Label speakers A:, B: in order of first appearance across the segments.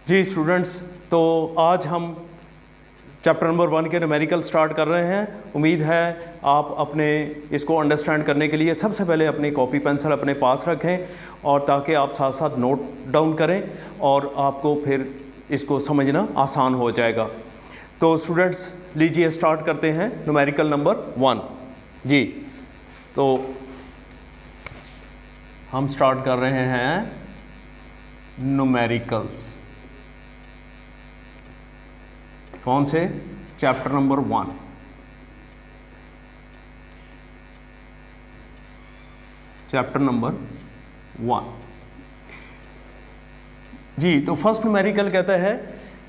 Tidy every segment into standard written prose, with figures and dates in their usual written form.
A: जी students, तो आज हम चैप्टर नंबर 1 के न्यूमेरिकल स्टार्ट कर रहे हैं। उम्मीद है आप अपने इसको अंडरस्टैंड करने के लिए सबसे पहले अपनी कॉपी पेंसिल अपने पास रखें और ताकि आप साथ साथ नोट डाउन करें और आपको फिर इसको समझना आसान हो जाएगा। तो स्टूडेंट्स लीजिए स्टार्ट करते हैं न्यूमेरिकल नंबर 1। जी तो हम स्टार्ट कर रहे हैं न्यूमेरिकल्स। कौन से? Chapter number 1। चैप्टर नंबर 1 जी। तो फर्स्ट न्यूमेरिकल कहता है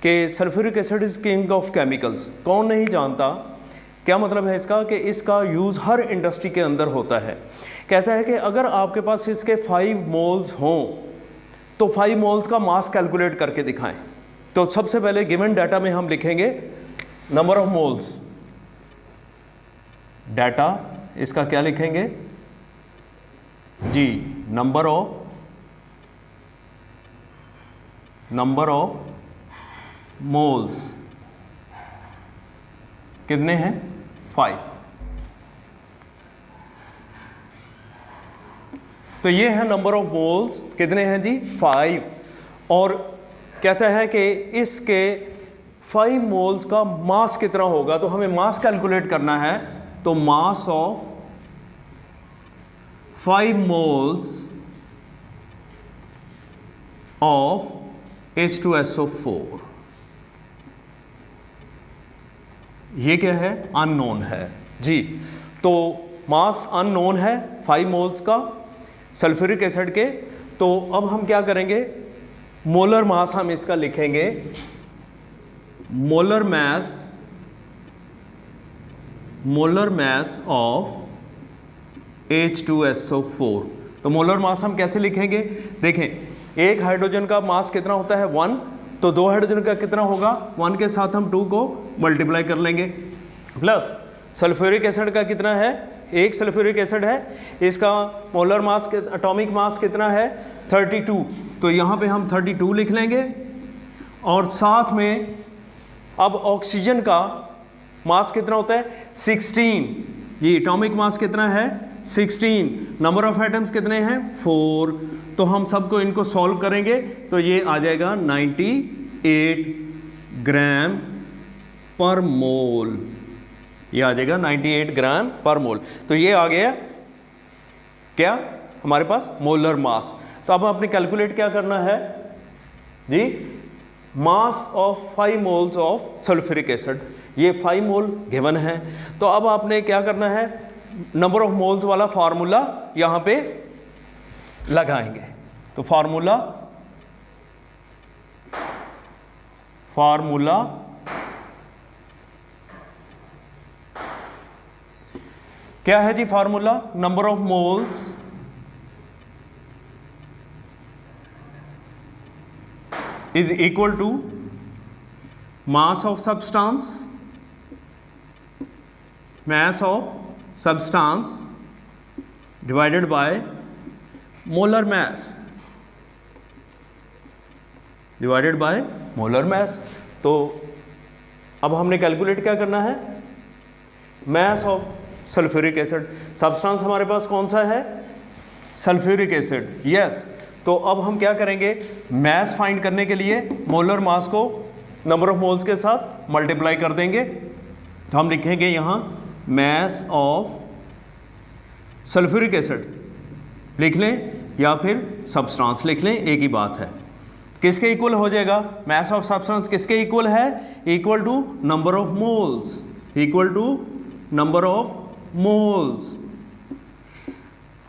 A: कि sulphuric acid is king of chemicals. कौन नहीं जानता? क्या मतलब है इसका? कि इसका यूज़ हर इंडस्ट्री के अंदर होता है। कहता है कि अगर आपके पास इसके 5 मोल्स हों तो 5 मोल्स का मास कैलकुलेट करके दिखाएं। तो सबसे पहले गिवन डाटा में हम लिखेंगे नंबर ऑफ मोल्स। डाटा इसका क्या लिखेंगे जी? नंबर ऑफ मोल्स कितने हैं? 5। तो ये है नंबर ऑफ मोल्स कितने हैं जी? 5। और कहता है कि इसके 5 मोल्स का मास कितना होगा। तो हमें मास कैलकुलेट करना है। तो मास ऑफ 5 मोल्स ऑफ H2SO4, ये क्या है? अननोन है जी। तो मास अननोन है 5 मोल्स का सल्फ्यूरिक एसिड के। तो अब हम क्या करेंगे? मोलर मास हम इसका लिखेंगे मोलर मास ऑफ H2SO4। तो मोलर मास हम कैसे लिखेंगे? देखें, एक हाइड्रोजन का मास कितना होता है? 1। तो 2 हाइड्रोजन का कितना होगा? 1 के साथ हम 2 को मल्टीप्लाई कर लेंगे। प्लस सल्फ्यूरिक एसिड का कितना है? एक सल्फ्यूरिक एसिड है, इसका मोलर मास एटॉमिक मास कितना है? 32। तो यहाँ पे हम 32 लिख लेंगे। और साथ में अब ऑक्सीजन का मास कितना होता है? 16। ये एटॉमिक मास कितना है? 16। नंबर ऑफ एटम्स कितने हैं? 4। तो हम सबको इनको सॉल्व करेंगे तो ये आ जाएगा 98 ग्राम पर मोल। ये आ जाएगा 98 ग्राम पर मोल। तो ये आ गया क्या हमारे पास? Molar mass. तो अब आपने कैलकुलेट क्या करना है जी? Mass of 5 moles of sulphuric acid. ये 5 मोल गिवन है। तो अब आपने क्या करना है? नंबर ऑफ मोल्स वाला फार्मूला यहां पे लगाएंगे। तो फार्मूला क्या है जी? Formula number of moles is equal to mass of substance divided by molar mass तो अब हमने कैलकुलेट क्या करना है? Mass of sulphuric acid. Substance हमारे पास कौन सा है? Sulphuric acid. यस। तो अब हम क्या करेंगे? मास फाइंड करने के लिए मोलर मास को नंबर ऑफ मोल्स के साथ मल्टीप्लाई कर देंगे। तो हम लिखेंगे यहाँ मास ऑफ सल्फ्यूरिक एसिड लिख लें या फिर सब्सटेंस लिख लें, एक ही बात है। किसके इक्वल हो जाएगा? मास ऑफ सब्सटेंस किसके इक्वल है? Equal to number of moles.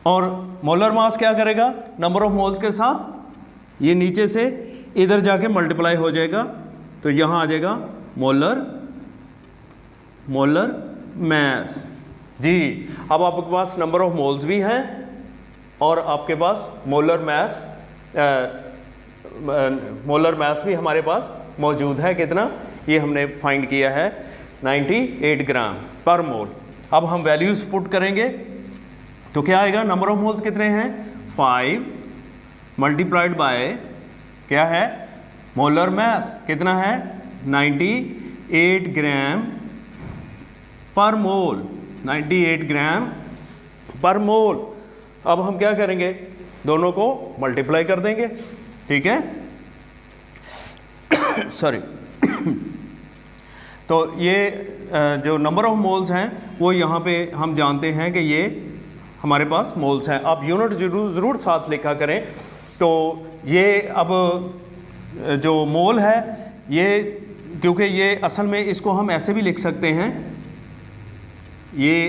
A: और मोलर मास क्या करेगा? नंबर ऑफ मोल्स के साथ ये नीचे से इधर जाके मल्टीप्लाई हो जाएगा। तो यहाँ आ जाएगा मोलर मास जी। अब आपके पास नंबर ऑफ मोल्स भी हैं और आपके पास मोलर मास भी हमारे पास मौजूद है। कितना? ये हमने फाइंड किया है 98 ग्राम पर मोल। अब हम वैल्यूज पुट करेंगे तो क्या आएगा? नंबर ऑफ मोल्स कितने हैं? 5 मल्टीप्लाइड बाय क्या है? मोलर मास कितना है 98 ग्राम पर मोल, 98 ग्राम पर मोल। अब हम क्या करेंगे, दोनों को मल्टीप्लाई कर देंगे, ठीक है सॉरी तो ये जो नंबर ऑफ मोल्स हैं वो यहाँ पे हम जानते हैं कि ये हमारे पास मोल्स हैं। आप यूनिट ज़रूर साथ लिखा करें। तो ये अब जो मोल है ये, क्योंकि ये असल में इसको हम ऐसे भी लिख सकते हैं, ये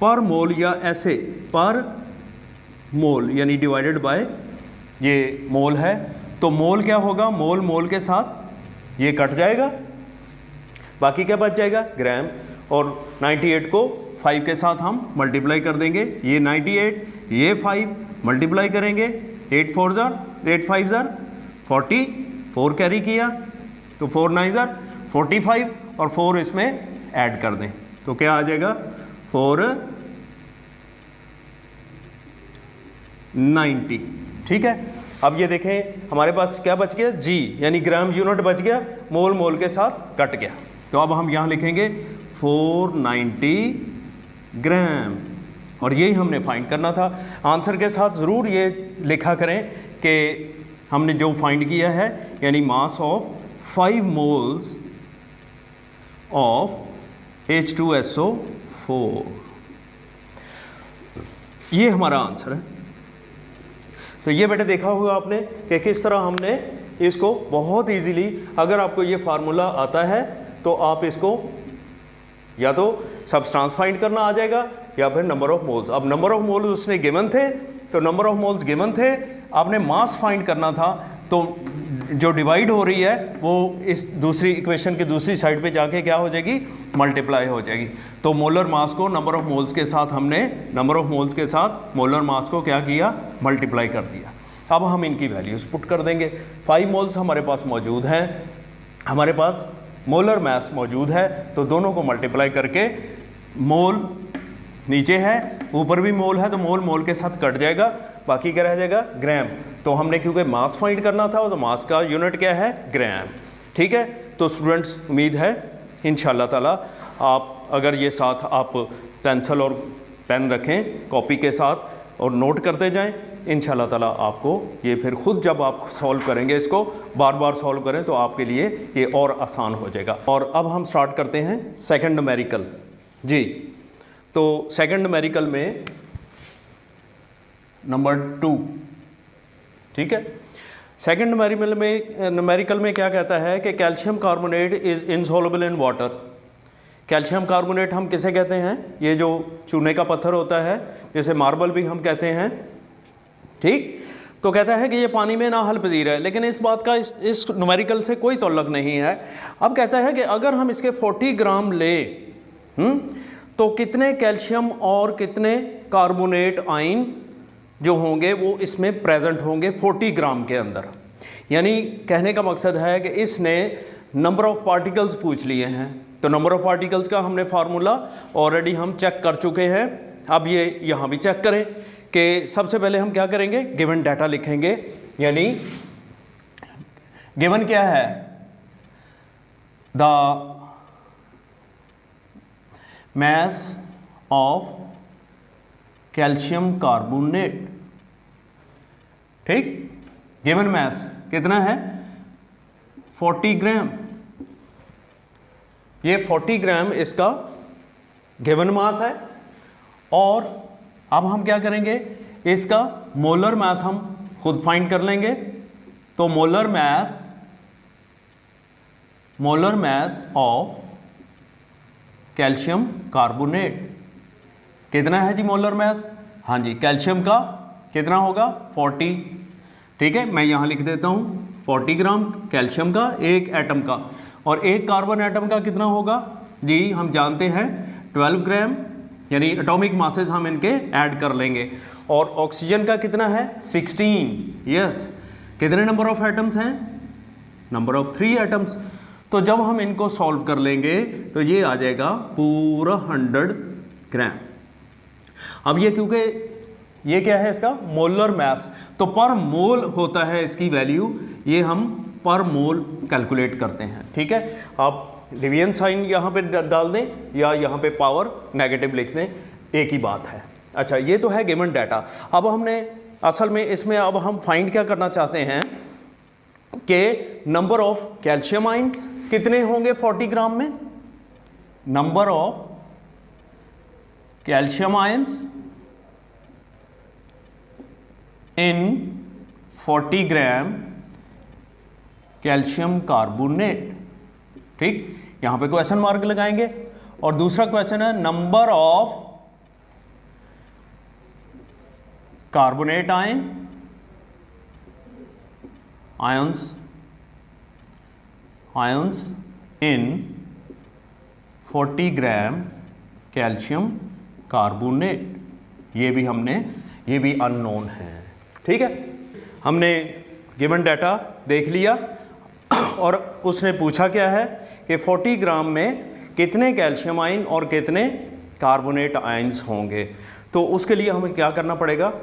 A: पर मोल या ऐसे पर मोल यानी डिवाइडेड बाय ये मोल है। तो मोल क्या होगा, मोल मोल के साथ ये कट जाएगा, बाकी क्या बच जाएगा ग्राम। और 98 को 5 के साथ हम मल्टीप्लाई कर देंगे, ये 98 ये 5 मल्टीप्लाई करेंगे, 8 4 ज़ार 8 5 ज़ार 40, 4 कैरी किया तो 4 9 ज़ार 45 और 4 इसमें ऐड कर दें तो क्या आ जाएगा 490, ठीक है। अब ये देखें हमारे पास क्या बच गया जी, यानी ग्राम यूनिट बच गया, मोल मोल के साथ कट गया। तो अब हम यहाँ लिखेंगे 490 ग्राम और यही हमने फाइंड करना था। आंसर के साथ ज़रूर ये लिखा करें कि हमने जो फाइंड किया है, यानी मास ऑफ 5 मोल्स ऑफ H2SO4, ये हमारा आंसर है। तो ये बेटे देखा होगा आपने कि किस तरह हमने इसको बहुत इजीली, अगर आपको ये फार्मूला आता है तो आप इसको या तो सब्सटेंस फाइंड करना आ जाएगा या फिर नंबर ऑफ मोल्स। अब नंबर ऑफ मोल्स उसने गिवन थे तो नंबर ऑफ मोल्स गिवन थे, आपने मास फाइंड करना था तो जो डिवाइड हो रही है वो इस दूसरी इक्वेशन की दूसरी साइड पे जाके क्या हो जाएगी, मल्टीप्लाई हो जाएगी। तो मोलर मास को नंबर ऑफ मोल्स के साथ हमने नंबर ऑफ मोल्स के साथ मोलर मास को क्या किया, मल्टीप्लाई कर दिया। अब हम इनकी वैल्यूज़ पुट कर देंगे। 5 मोल्स हमारे पास मौजूद हैं, हमारे पास मोलर मास मौजूद है, तो दोनों को मल्टीप्लाई करके मोल नीचे है ऊपर भी मोल है तो मोल मोल के साथ कट जाएगा, बाकी क्या रह जाएगा ग्राम। तो हमने क्योंकि मास फाइंड करना था तो मास का यूनिट क्या है ग्राम, ठीक है। तो स्टूडेंट्स उम्मीद है इंशाल्लाह ताला आप अगर ये साथ आप पेंसिल और पेन रखें कॉपी के साथ और नोट करते जाएं, इंशाल्लाह ताला आपको ये फिर खुद जब आप सॉल्व करेंगे इसको बार बार सॉल्व करें तो आपके लिए ये और आसान हो जाएगा। और अब हम स्टार्ट करते हैं सेकंड न्यूमेरिकल जी। तो सेकंड न्यूमेरिकल में नंबर 2, ठीक है। सेकंड न्यूमेरिकल में क्या कहता है कि calcium carbonate is insoluble in water. Calcium carbonate हम किसे कहते हैं, ये जो चूने का पत्थर होता है जैसे मार्बल भी हम कहते हैं, ठीक। तो कहता है कि ये पानी में ना हल पजीर है, लेकिन इस बात का इस न्यूमेरिकल से कोई तल्लुक नहीं है। अब कहता है कि अगर हम इसके 40 ग्राम लें तो कितने कैल्शियम और कितने कार्बोनेट आयन जो होंगे वो इसमें प्रेजेंट होंगे 40 ग्राम के अंदर। यानी कहने का मकसद है कि इसने नंबर ऑफ पार्टिकल्स पूछ लिए हैं। तो नंबर ऑफ पार्टिकल्स का हमने फार्मूला ऑलरेडी हम चेक कर चुके हैं, अब ये यहाँ भी चेक करें कि सबसे पहले हम क्या करेंगे, गिवन डाटा लिखेंगे। यानी गिवन क्या है, the mass of calcium carbonate, ठीक। गिवन मास कितना है 40 ग्राम, ये 40 ग्राम इसका गिवन मास है। और अब हम क्या करेंगे, इसका मोलर मास हम खुद फाइंड कर लेंगे। तो molar mass of calcium carbonate कितना है जी मोलर मास, हाँ जी कैल्शियम का कितना होगा 40, ठीक है। मैं यहाँ लिख देता हूँ 40 ग्राम कैल्शियम का एक एटम का, और एक कार्बन एटम का कितना होगा जी, हम जानते हैं 12 ग्राम, यानी एटॉमिक मासेस हम इनके ऐड कर लेंगे। और ऑक्सीजन का कितना है 16, यस। कितने नंबर ऑफ एटम्स हैं, नंबर ऑफ 3 एटम्स। तो जब हम इनको सॉल्व कर लेंगे तो ये आ जाएगा पूरा 100 ग्राम। अब ये क्योंकि ये क्या है इसका मोलर मास, तो पर मोल होता है इसकी वैल्यू, ये हम पर मोल कैलकुलेट करते हैं। ठीक है, आप डिवीजन साइन यहाँ पे डाल दें या यहाँ पे पावर नेगेटिव लिख दें, एक ही बात है। अच्छा, ये तो है गिवन डाटा। अब हमने असल में इसमें अब हम फाइंड क्या करना चाहते हैं कि नंबर ऑफ कैल्शियम आयन कितने होंगे 40 ग्राम में, number of calcium ions in 40 gram calcium carbonate. ठीक, यहां पे क्वेश्चन मार्क लगाएंगे। और दूसरा क्वेश्चन है number of carbonate ions in 40 gram calcium carbonate. ये भी अननोन है। ठीक है, हमने गिवन डाटा देख लिया और उसने पूछा क्या है कि 40 ग्राम में कितने कैल्शियम आयन और कितने कार्बोनेट आयंस होंगे। तो उसके लिए हमें क्या करना पड़ेगा,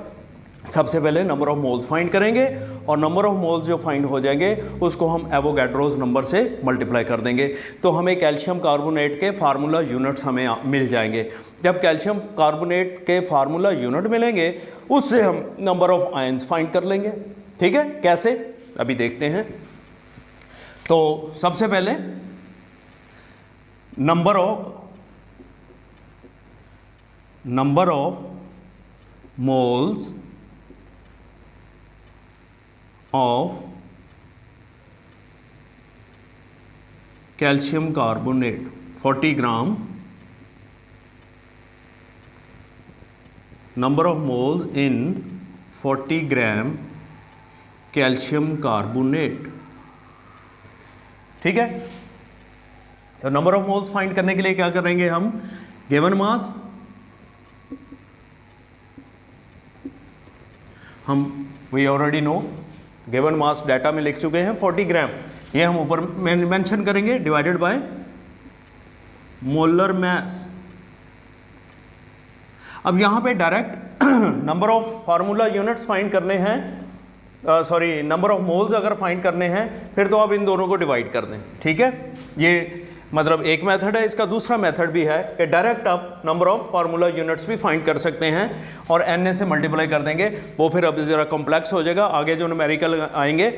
A: सबसे पहले नंबर ऑफ मोल्स फाइंड करेंगे और नंबर ऑफ मोल्स जो फाइंड हो जाएंगे उसको हम एवोगैड्रोस नंबर से मल्टीप्लाई कर देंगे, तो हमें कैल्शियम कार्बोनेट के फार्मूला यूनिट्स हमें मिल जाएंगे। जब कैल्शियम कार्बोनेट के फार्मूला यूनिट मिलेंगे उससे हम नंबर ऑफ आयंस फाइंड कर लेंगे। ठीक है, कैसे अभी देखते हैं। तो सबसे पहले number of moles of calcium carbonate 40 gram, number of moles in 40 gram calcium carbonate. ठीक है, तो नंबर ऑफ मोल्स फाइंड करने के लिए क्या करेंगे हम, गिवन मास हम we already know, given mass data में लिख चुके हैं 40 ग्राम, ये हम ऊपर मेंशन करेंगे, डिवाइडेड बाय मोलर मास। अब यहाँ पे direct number of formula units find करने हैं, नंबर ऑफ मोल्स अगर फाइंड करने हैं फिर तो आप इन दोनों को डिवाइड कर दें। ठीक है, ये मतलब एक मेथड है। इसका दूसरा मेथड भी है कि डायरेक्ट आप नंबर ऑफ फार्मूला यूनिट्स भी फाइंड कर सकते हैं और एन से मल्टीप्लाई कर देंगे। वो फिर अब ज़रा कॉम्प्लेक्स हो जाएगा, आगे जो न्यूमेरिकल आएंगे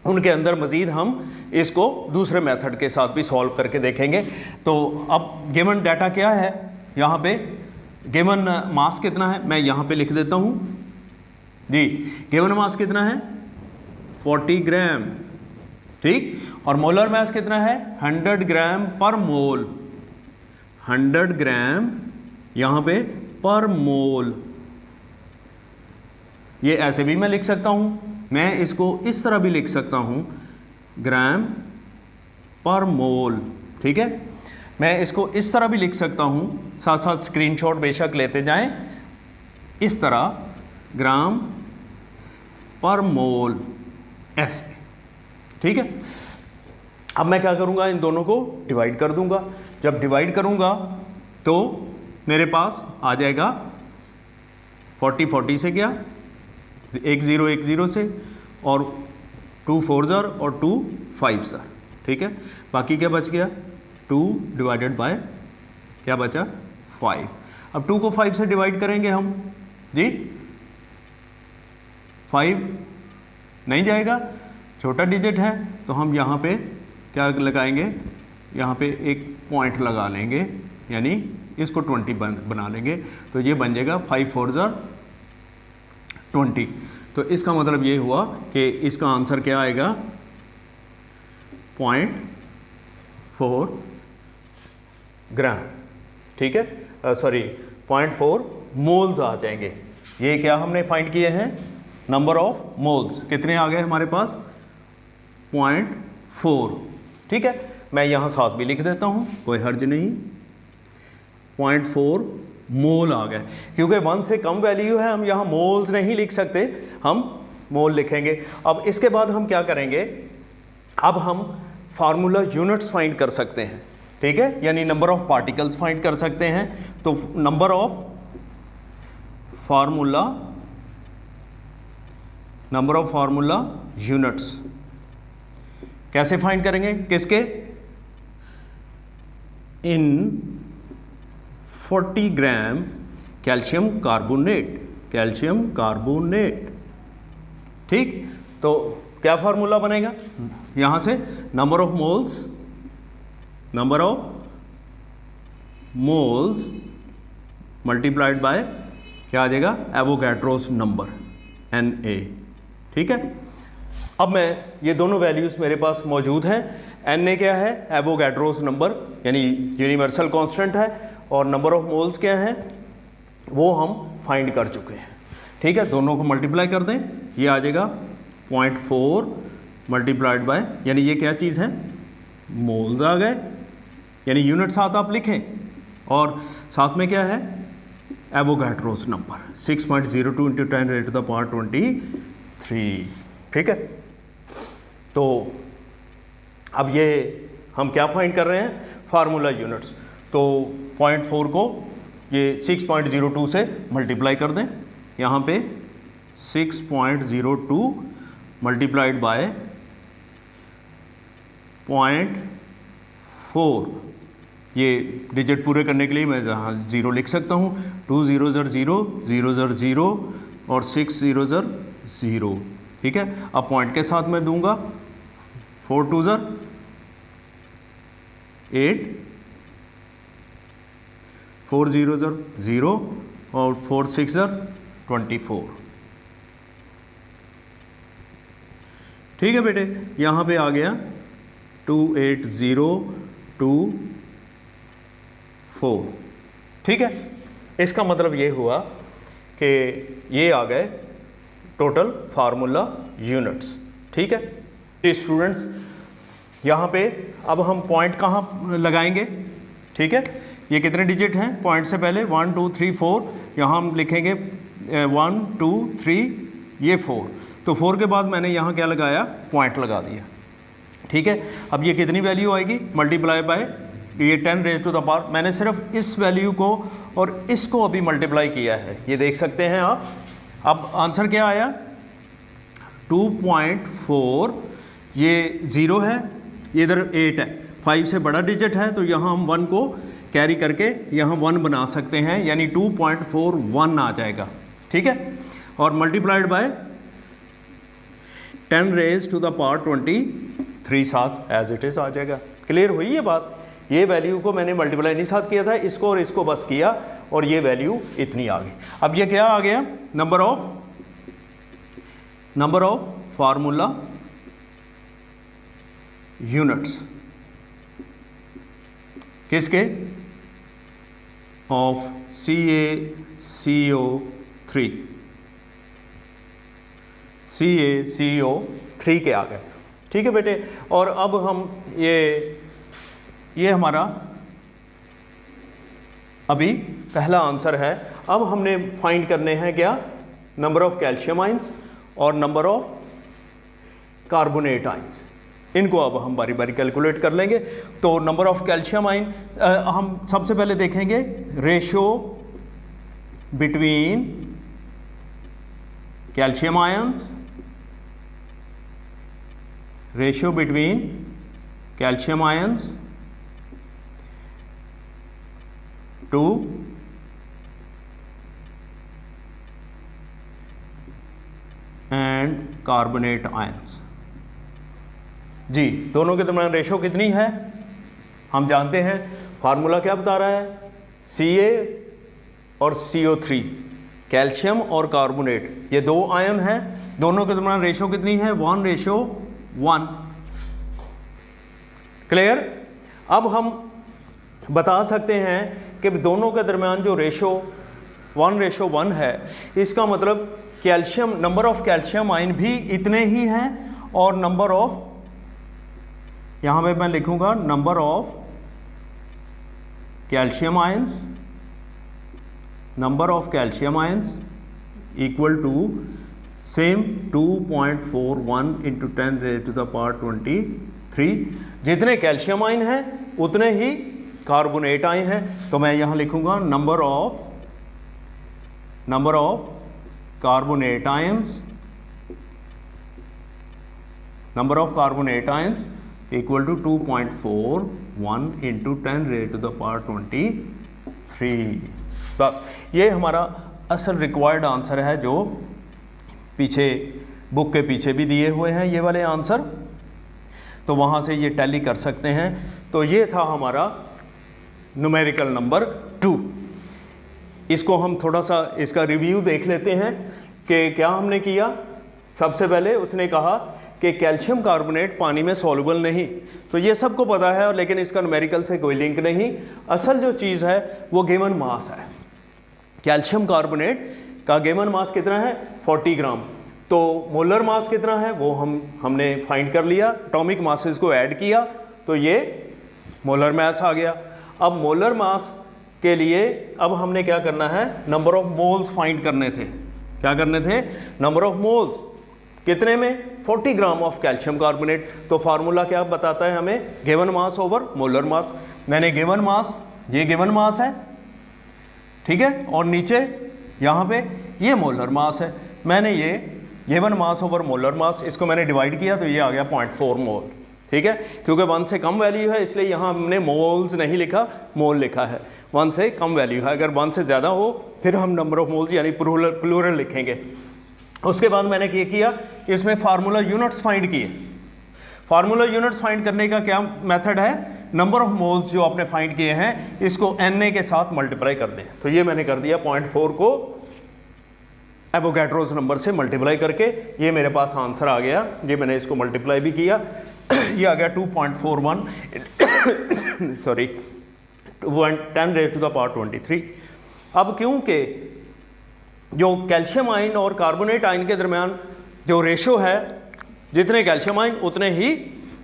A: उनके अंदर मज़ीद हम इसको दूसरे मेथड के साथ भी सॉल्व करके देखेंगे। तो अब गिवन डाटा क्या है, यहाँ पे गिवन मास कितना है मैं यहाँ पे लिख देता हूँ जी। गिवन मास कितना है 40 ग्राम, ठीक, और मोलर मास कितना है 100 ग्राम पर मोल, 100 ग्राम यहाँ पे पर मोल। ये ऐसे भी मैं लिख सकता हूँ, मैं इसको इस तरह भी लिख सकता हूँ ग्राम पर मोल। ठीक है, मैं इसको इस तरह भी लिख सकता हूँ, साथ साथ स्क्रीनशॉट बेशक लेते जाएं, इस तरह ग्राम पर मोल ऐसे। ठीक है, अब मैं क्या करूँगा, इन दोनों को डिवाइड कर दूँगा। जब डिवाइड करूँगा तो मेरे पास आ जाएगा 40 से क्या 10 से और 2 4 ज़र और 2 5 ज़र। ठीक है, बाकी क्या बच गया 2 डिवाइडेड बाय क्या बचा 5। अब 2 को 5 से डिवाइड करेंगे हम जी, 5 नहीं जाएगा, छोटा डिजिट है, तो हम यहाँ पे क्या लगाएंगे, यहाँ पे एक पॉइंट लगा लेंगे, यानी इसको 20 बना लेंगे। तो ये बन जाएगा 5 4 ज़र 20। तो इसका मतलब ये हुआ कि इसका आंसर क्या आएगा 0.4 ग्राम। ठीक है, 0.4 मोल्स आ जाएंगे। ये क्या हमने फाइंड किए हैं, नंबर ऑफ मोल्स कितने आ गए हमारे पास 0.4। ठीक है, मैं यहाँ साथ भी लिख देता हूँ, कोई हर्ज नहीं, 0.4 मोल आ गए। क्योंकि 1 से कम वैल्यू है, हम यहाँ मोल्स नहीं लिख सकते, हम मोल लिखेंगे। अब इसके बाद हम क्या करेंगे, अब हम फार्मूला यूनिट्स फाइंड कर सकते हैं। ठीक है, यानी नंबर ऑफ पार्टिकल्स फाइंड कर सकते हैं। तो नंबर ऑफ फार्मूला यूनिट्स कैसे फाइंड करेंगे, किसके, इन 40 ग्राम कैल्शियम कार्बोनेट, ठीक। तो क्या फार्मूला बनेगा, यहां से number of moles multiplied by क्या आ जाएगा, एवोगैड्रोस नंबर Na, ठीक है। अब मैं ये दोनों वैल्यूज मेरे पास मौजूद हैं। Na क्या है, एवोगैड्रोस नंबर यानी यूनिवर्सल कांस्टेंट है, और नंबर ऑफ मोल्स क्या है वो हम फाइंड कर चुके हैं, ठीक है। दोनों को मल्टीप्लाई कर दें, ये आ जाएगा 0.4 मल्टीप्लाइड बाय, यानी ये क्या चीज़ है, मोल्स आ गए, यानी यूनिट साथ आप लिखें, और साथ में क्या है, एवोगैड्रोस नंबर 6.02 इंटू 10⁻23, ठीक है। तो अब ये हम क्या फाइंड कर रहे हैं, फार्मूला यूनिट्स। तो 0.4 को ये 6.02 से मल्टीप्लाई कर दें, यहाँ पे 6.02 मल्टीप्लाइड बाय 0.4, ये डिजिट पूरे करने के लिए मैं जहाँ 0 लिख सकता हूँ, 2 0 0 0 0 0 0 और 6 0 0 0, ठीक है। अब पॉइंट के साथ मैं दूंगा 4 2 0 8, 4 0 0 0 और 4 6 0 24, ठीक है बेटे। यहाँ पे आ गया 2 8 0 2 4, ठीक है। इसका मतलब ये हुआ कि ये आ गए टोटल फार्मूला यूनिट्स, ठीक है। स्टूडेंट्स यहाँ पे अब हम पॉइंट कहाँ लगाएंगे, ठीक है। ये कितने डिजिट हैं, पॉइंट से पहले 1 2 3 4, यहाँ हम लिखेंगे 1 2 3, ये 4, तो 4 के बाद मैंने यहाँ क्या लगाया, पॉइंट लगा दिया, ठीक है। अब ये कितनी वैल्यू आएगी, मल्टीप्लाई बाय ये 10 रेज़ टू द पावर, मैंने सिर्फ इस वैल्यू को और इसको अभी मल्टीप्लाई किया है, ये देख सकते हैं आप। अब आंसर क्या आया, 2.4, ये 0 है, इधर 8 है, 5 से बड़ा डिजिट है, तो यहाँ हम 1 को कैरी करके यहाँ 1 बना सकते हैं, यानी 2.41 आ जाएगा, ठीक है। और multiplied by 10 raise to the power 23 साथ एज इट इज़ आ जाएगा। क्लियर हुई ये बात, ये वैल्यू को मैंने मल्टीप्लाई नहीं साथ किया था, इसको और इसको बस किया और ये वैल्यू इतनी आ गई। अब ये क्या आ गया, नंबर ऑफ फार्मूला यूनिट्स, किसके, ऑफ CaCO3 के आ गए, ठीक है बेटे। और अब हम ये हमारा अभी पहला आंसर है। अब हमने फाइंड करने हैं क्या, नंबर ऑफ कैल्शियम आयंस और नंबर ऑफ कार्बोनेट आयंस, इनको अब हम बारी बारी कैलकुलेट कर लेंगे। तो नंबर ऑफ कैल्शियम आयन हम सबसे पहले देखेंगे ratio between calcium ions, ratio between calcium ions to and carbonate ions. जी, दोनों के दरम्यान रेशो कितनी है हम जानते हैं, फार्मूला क्या बता रहा है, Ca और CO3, कैल्शियम और कार्बोनेट, ये दो आयन हैं, दोनों के दरम्यान रेशो कितनी है, 1:1। क्लियर। अब हम बता सकते हैं कि दोनों के दरम्यान जो रेशो 1:1 है, इसका मतलब calcium, number of calcium ion भी इतने ही हैं, और नंबर ऑफ, यहाँ पे मैं लिखूंगा number of calcium ions, number of calcium ions equal to same 2.41 into 10⁻23। जितने कैल्शियम आयन हैं उतने ही कार्बोनेट आयन हैं, तो मैं यहाँ लिखूंगा number of carbonate ions, number of carbonate ions equal to 2.41 into 10 raised to the power 23। बस ये हमारा असल रिक्वायर्ड आंसर है, जो पीछे बुक के पीछे भी दिए हुए हैं ये वाले आंसर, तो वहाँ से ये टैली कर सकते हैं। तो ये था हमारा न्यूमेरिकल नंबर 2। इसको हम थोड़ा सा इसका रिव्यू देख लेते हैं कि क्या हमने किया। सबसे पहले उसने कहा कि कैल्शियम कार्बोनेट पानी में सॉल्युबल नहीं, तो ये सबको पता है, लेकिन इसका न्यूमेरिकल से कोई लिंक नहीं। असल जो चीज़ है वो गिवन मास है। कैल्शियम कार्बोनेट का गिवन मास कितना है? 40 ग्राम। तो मोलर मास कितना है वो हमने फाइंड कर लिया, एटॉमिक मासेस को ऐड किया तो ये मोलर मास आ गया। अब मोलर मास के लिए अब हमने क्या करना है, नंबर ऑफ मोल्स फाइंड करने थे। क्या करने थे? Number of moles. कितने में? 40 ग्राम ऑफ कैल्शियम कार्बोनेट। तो फार्मूला क्या बताता है हमें? Given mass over molar mass. मैंने गिवन मास, ये गिवन मास है, ठीक है, और नीचे यहाँ पे ये मोलर मास है। मैंने ये given mass over molar mass, इसको मैंने डिवाइड किया तो ये आ गया 0.4 मोल, ठीक है। क्योंकि 1 से कम वैल्यू है इसलिए यहाँ हमने मोल्स नहीं लिखा, मोल लिखा है। 1 से कम वैल्यू है, अगर 1 से ज़्यादा हो फिर हम नंबर ऑफ मोल्स यानी प्लूरल लिखेंगे। उसके बाद मैंने क्या किया, इसमें फार्मूला यूनिट्स फाइंड किए। फार्मूला यूनिट्स फाइंड करने का क्या मेथड है? नंबर ऑफ मोल्स जो आपने फाइंड किए हैं इसको Na के साथ मल्टीप्लाई कर दें। तो ये मैंने कर दिया 0.4 को एवोगैड्रोस नंबर से मल्टीप्लाई करके, ये मेरे पास आंसर आ गया। ये मैंने इसको मल्टीप्लाई भी किया, ये आ गया 2.41 sorry 10 raised to the power 23। अब क्योंकि जो कैल्शियम आयन और कार्बोनेट आयन के दरमियान जो रेशो है, जितने कैल्शियम आयन उतने ही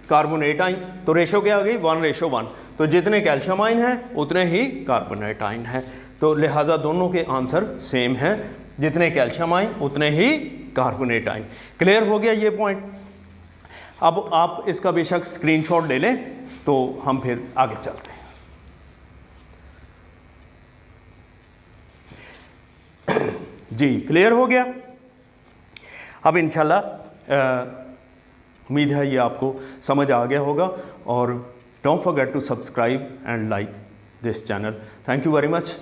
A: कार्बोनेट आयन, तो रेशो क्या आ गई? 1:1। तो जितने कैल्शियम आयन है उतने ही कार्बोनेट आयन है, तो लिहाजा दोनों के आंसर सेम हैं, जितने कैल्शियम आयन उतने ही कार्बोनेट आयन। क्लियर हो गया ये पॉइंट? अब आप इसका बेशक स्क्रीनशॉट ले लें तो हम फिर आगे चलते हैं। जी क्लियर हो गया? अब इंशाल्लाह उम्मीद है ये आपको समझ आ गया होगा, और don't forget to subscribe and like this channel. Thank you very much.